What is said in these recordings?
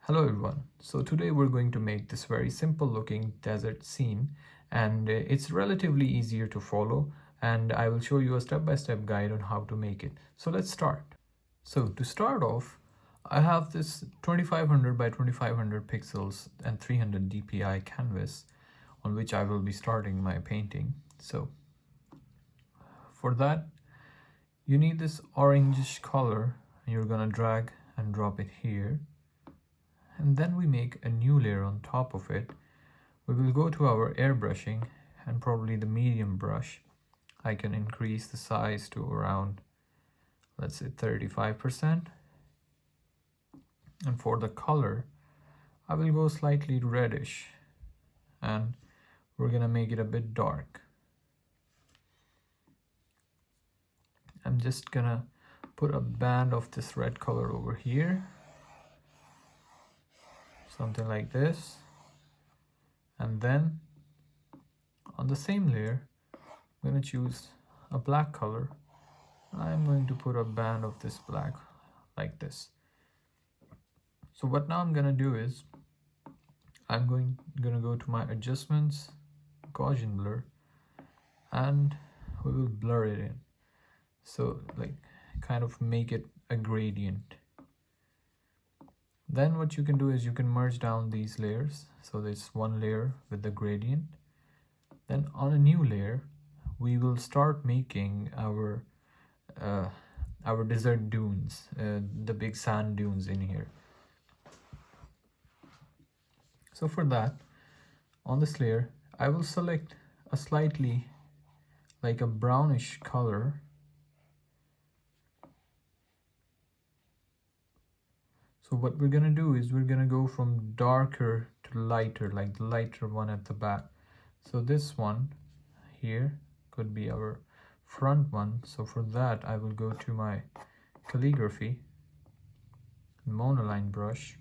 Hello everyone. So today we're going to make this very simple looking desert scene, and it's relatively easier to follow, and I will show you a step-by-step guide on how to make it. So let's start. So to start off, I have this 2500 by 2500 pixels and 300 dpi canvas on which I will be starting my painting. So for that, you need this orangish color, and you're gonna drag and drop it here. And then we make a new layer on top of it. We will go to our airbrushing and probably the medium brush. I can increase the size to around, let's say 35%. And for the color, I will go slightly reddish and we're gonna make it a bit dark. I'm just gonna put a band of this red color over here. Something like this, and then on the same layer I'm going to choose a black color. I'm going to put a band of this black like this. So what now I'm going to do is I'm going to go to my adjustments, Gaussian blur, and we will blur it in, so like kind of make it a gradient. Then what you can do is you can merge down these layers. So there's one layer with the gradient. Then on a new layer, we will start making our desert dunes, the big sand dunes in here. So for that, on this layer, I will select a slightly like a brownish color. So what we're gonna do is we're gonna go from darker to lighter, like the lighter one at the back. So this one here could be our front one. So for that, I will go to my calligraphy, monoline brush.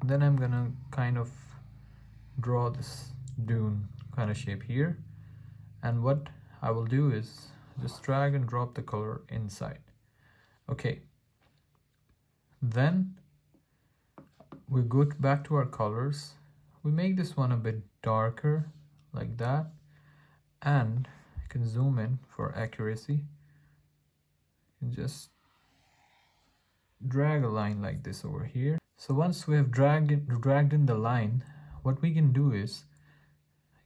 And then I'm gonna kind of draw this dune kind of shape here. And what I will do is just drag and drop the color inside. Okay. Then we go back to our colors. We make this one a bit darker like that, and you can zoom in for accuracy and just drag a line like this over here. So once we have dragged in the line, what we can do is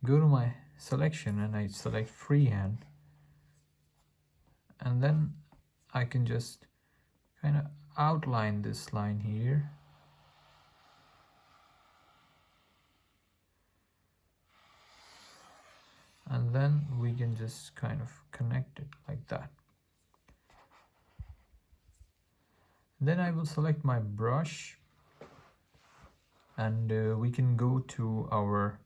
go to my selection and I select freehand, and then I can just kind of outline this line here. And then we can just kind of connect it like that. Then I will select my brush, and we can go to our,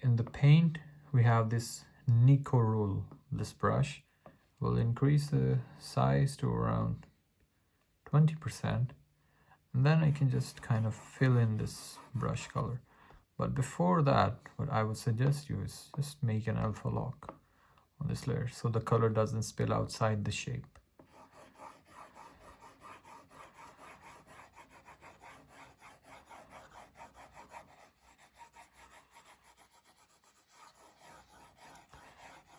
in the paint, we have this Nico roll. This brush will increase the size to around 20%, and then I can just kind of fill in this brush color. But before that, what I would suggest you is just make an alpha lock on this layer so the color doesn't spill outside the shape.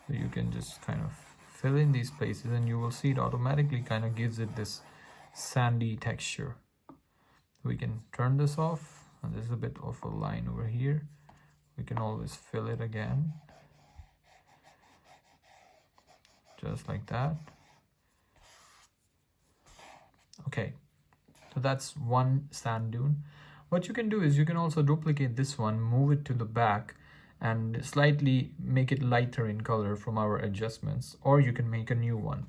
So you can just kind of fill in these places and you will see it automatically kind of gives it this sandy texture. We can turn this off, and there's a bit of a line over here. We can always fill it again, just like that. Okay, so that's one sand dune. What you can do is you can also duplicate this one, move it to the back, and slightly make it lighter in color from our adjustments, or you can make a new one.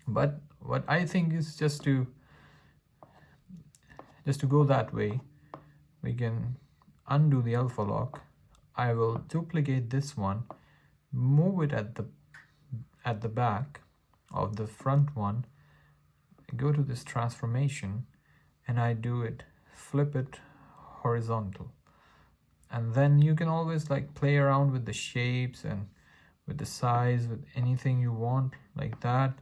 But what I think is just to go that way, we can undo the alpha lock. I will duplicate this one, move it at the back of the front one, go to this transformation, and I do it, flip it horizontal. And then you can always like play around with the shapes and with the size, with anything you want like that.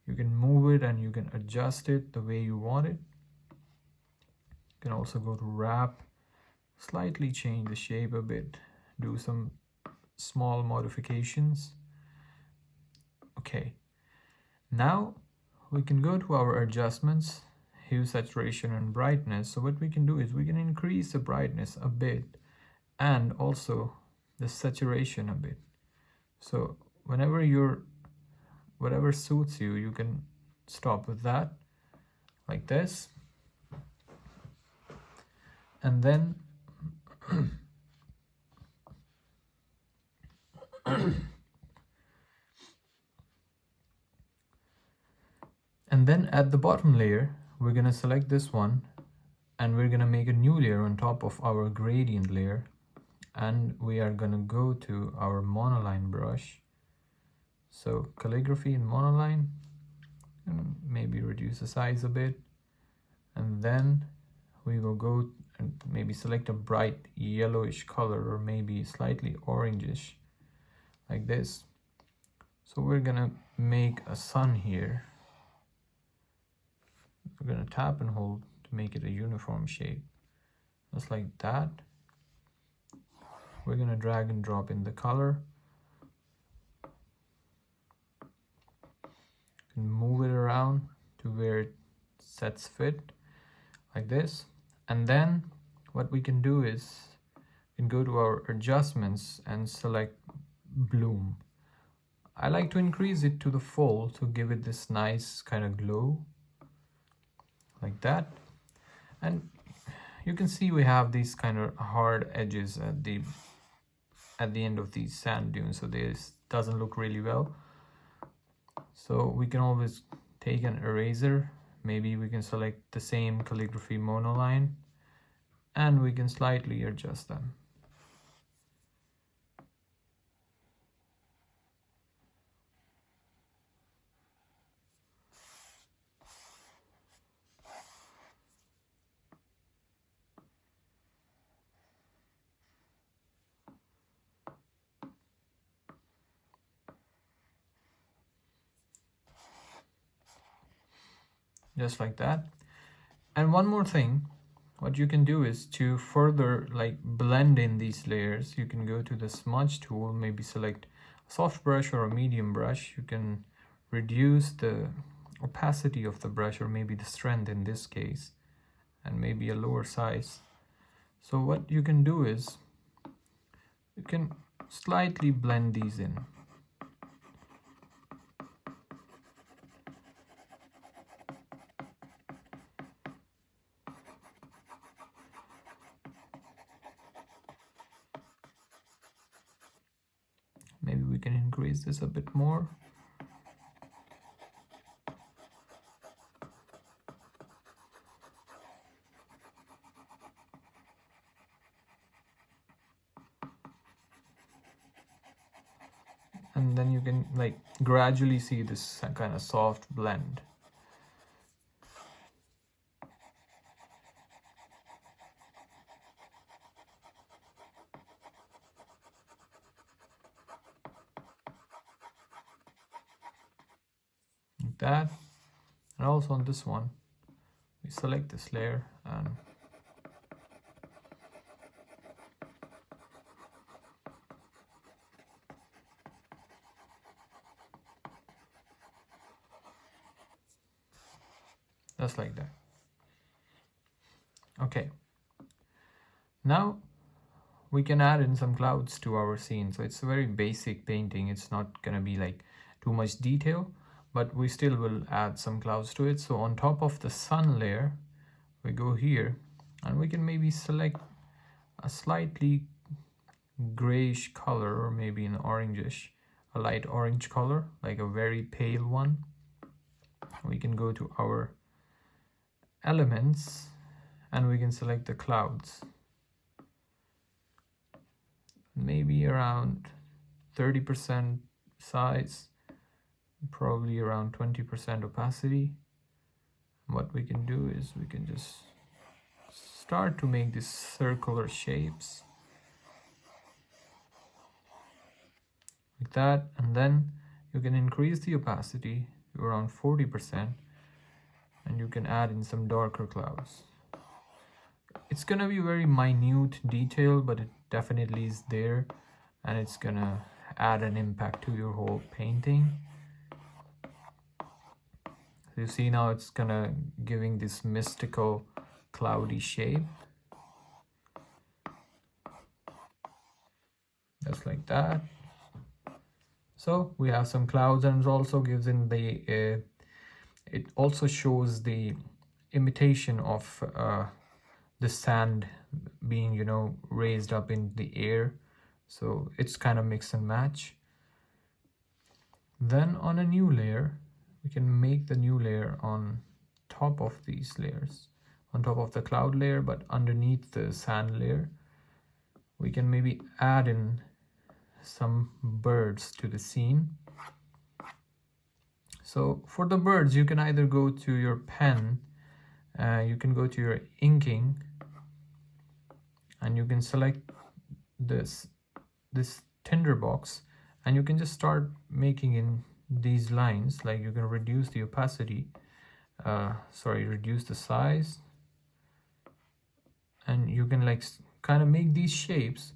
You can move it and you can adjust it the way you want it. can also go to wrap, slightly change the shape a bit, do some small modifications. Okay, now we can go to our adjustments, hue, saturation, and brightness. So what we can do is we can increase the brightness a bit and also the saturation a bit. So whatever suits you, you can stop with that, like this. And then and then at the bottom layer, we're gonna select this one and we're gonna make a new layer on top of our gradient layer. And we are gonna go to our monoline brush. So calligraphy in monoline, and maybe reduce the size a bit. And then we will go and maybe select a bright yellowish color or maybe slightly orangish, like this. So we're gonna make a sun here. We're gonna tap and hold to make it a uniform shape, just like that. We're gonna drag and drop in the color and move it around to where it sets fit, like this. And then what we can do is we can go to our adjustments and select bloom. I like to increase it to the full to give it this nice kind of glow, like that. And you can see we have these kind of hard edges at the end of these sand dunes, so this doesn't look really well. So we can always take an eraser. Maybe we can select the same calligraphy monoline and we can slightly adjust them. Just like that. And one more thing, what you can do is to further like blend in these layers, you can go to the smudge tool, maybe select a soft brush or a medium brush. You can reduce the opacity of the brush or maybe the strength in this case, and maybe a lower size. So what you can do is you can slightly blend these in. Maybe we can increase this a bit more. And then you can like gradually see this kind of soft blend. Like that. And also on this one, we select this layer and just like that. Okay, now we can add in some clouds to our scene. So it's a very basic painting. It's not gonna be like too much detail, but we still will add some clouds to it. So on top of the sun layer, we go here and we can maybe select a slightly grayish color or maybe an orangish, a light orange color, like a very pale one. We can go to our elements and we can select the clouds, maybe around 30% size, probably around 20% opacity. What we can do is we can just start to make these circular shapes like that, and then you can increase the opacity to around 40% and you can add in some darker clouds. It's gonna be very minute detail, but it definitely is there, and it's gonna add an impact to your whole painting. So you see now it's gonna giving this mystical cloudy shape, just like that. So we have some clouds, and it also gives in the it also shows the imitation of the sand being, you know, raised up in the air. So it's kind of mix and match. Then on a new layer, we can make the new layer on top of these layers, on top of the cloud layer, but underneath the sand layer. We can maybe add in some birds to the scene. So for the birds, you can either go to your pen, you can go to your inking, and you can select this tinderbox, and you can just start making in these lines. Like you can reduce the opacity, reduce the size, and you can like kind of make these shapes.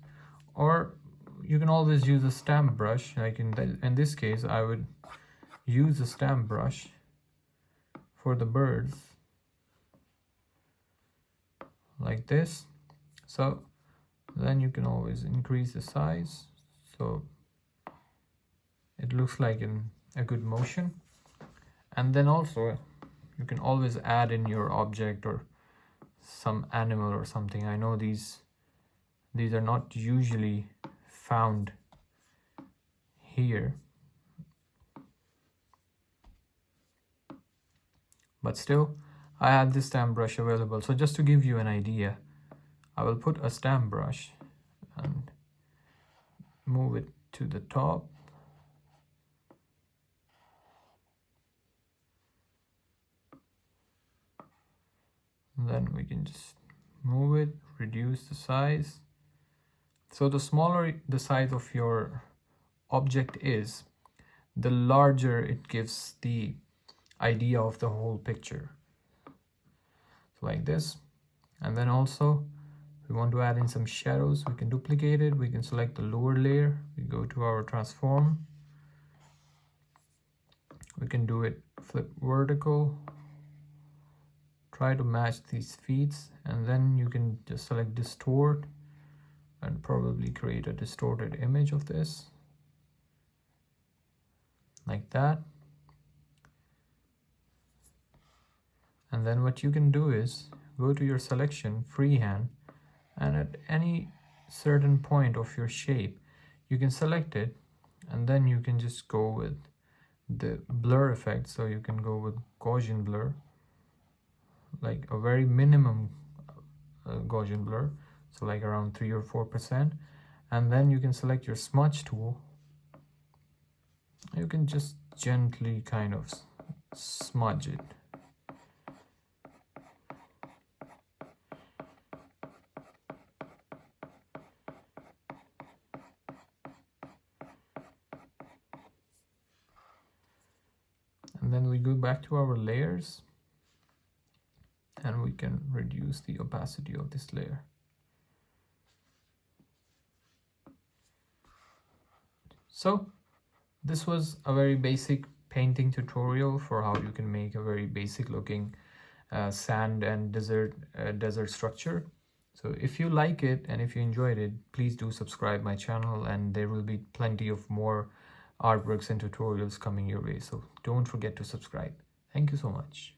Or you can always use a stamp brush. Like in this case, I would use a stamp brush for the birds, like this. So then you can always increase the size so it looks like in a good motion. And then also you can always add in your object or some animal or something. I know these are not usually found here, but still I have this stamp brush available. So just to give you an idea, I will put a stamp brush and move it to the top. And then we can just move it, reduce the size. So the smaller the size of your object is, the larger it gives the idea of the whole picture. So like this. And then also if we want to add in some shadows, we can duplicate it. We can select the lower layer. We go to our transform. We can do it flip vertical. Try to match these feet, and then you can just select distort and probably create a distorted image of this, like that. And then what you can do is go to your selection, freehand, and at any certain point of your shape, you can select it, and then you can just go with the blur effect. So you can go with Gaussian blur, like a very minimum Gaussian blur, so like around 3 or 4%. And then you can select your smudge tool. You can just gently kind of smudge it. And then we go back to our layers, and we can reduce the opacity of this layer. So this was a very basic painting tutorial for how you can make a very basic looking sand and desert structure. So if you like it and if you enjoyed it, please do subscribe my channel, and there will be plenty of more artworks and tutorials coming your way. So don't forget to subscribe. Thank you so much.